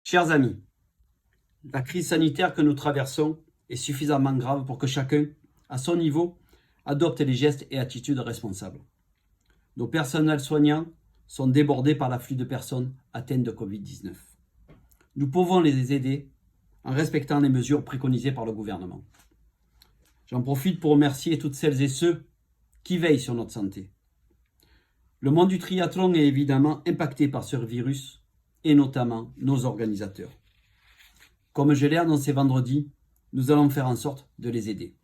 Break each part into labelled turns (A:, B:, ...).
A: Chers amis, la crise sanitaire que nous traversons est suffisamment grave pour que chacun, à son niveau, adopte les gestes et attitudes responsables. Nos personnels soignants sont débordés par l'afflux de personnes atteintes de Covid-19. Nous pouvons les aider en respectant les mesures préconisées par le gouvernement. J'en profite pour remercier toutes celles et ceux qui veillent sur notre santé. Le monde du triathlon est évidemment impacté par ce virus, et notamment nos organisateurs. Comme je l'ai annoncé vendredi, nous allons faire en sorte de les aider.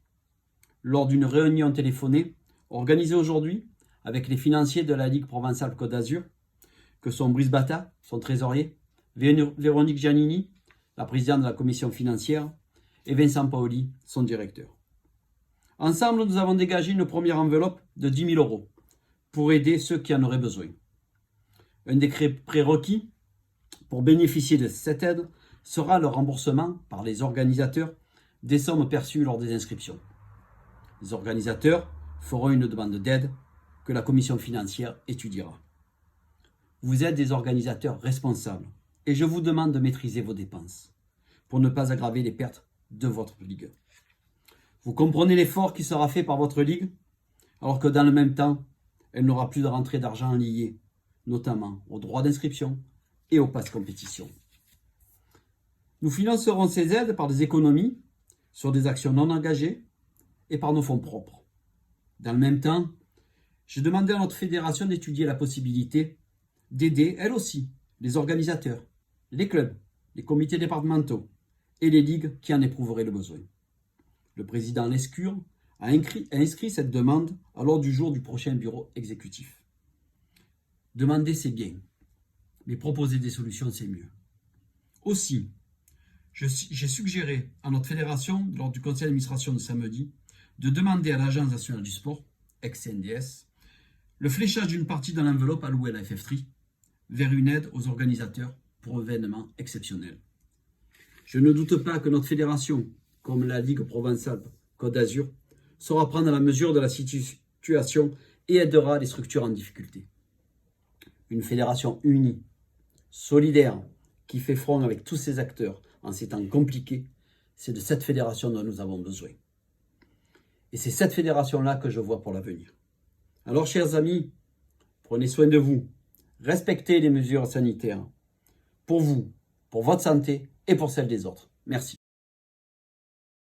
A: Lors d'une réunion téléphonée organisée aujourd'hui avec les financiers de la Ligue provençale Côte d'Azur, que sont Brice Bata, son trésorier, Véronique Giannini, la présidente de la commission financière, et Vincent Paoli, son directeur. Ensemble, nous avons dégagé une première enveloppe de 10 000 € pour aider ceux qui en auraient besoin. Un des prérequis pour bénéficier de cette aide sera le remboursement par les organisateurs des sommes perçues lors des inscriptions. Les organisateurs feront une demande d'aide que la commission financière étudiera. Vous êtes des organisateurs responsables et je vous demande de maîtriser vos dépenses pour ne pas aggraver les pertes de votre ligue. Vous comprenez l'effort qui sera fait par votre ligue, alors que dans le même temps, elle n'aura plus de rentrée d'argent liée, notamment aux droits d'inscription et aux passes compétition. Nous financerons ces aides par des économies sur des actions non engagées et par nos fonds propres. Dans le même temps, j'ai demandé à notre fédération d'étudier la possibilité d'aider, elle aussi, les organisateurs, les clubs, les comités départementaux et les ligues qui en éprouveraient le besoin. Le président Lescure a inscrit cette demande à l'ordre du jour du prochain bureau exécutif. Demander, c'est bien, mais proposer des solutions, c'est mieux. Aussi, j'ai suggéré à notre fédération, lors du conseil d'administration de samedi, de demander à l'Agence nationale du sport, ex-CNDS, le fléchage d'une partie de l'enveloppe allouée à la FF3 vers une aide aux organisateurs pour événements exceptionnels. Je ne doute pas que notre fédération, comme la Ligue provençale Côte d'Azur, saura prendre la mesure de la situation et aidera les structures en difficulté. Une fédération unie, solidaire, qui fait front avec tous ses acteurs en ces temps compliqués, c'est de cette fédération dont nous avons besoin. Et c'est cette fédération-là que je vois pour l'avenir. Alors, chers amis, prenez soin de vous, respectez les mesures sanitaires, pour vous, pour votre santé et pour celle des autres. Merci.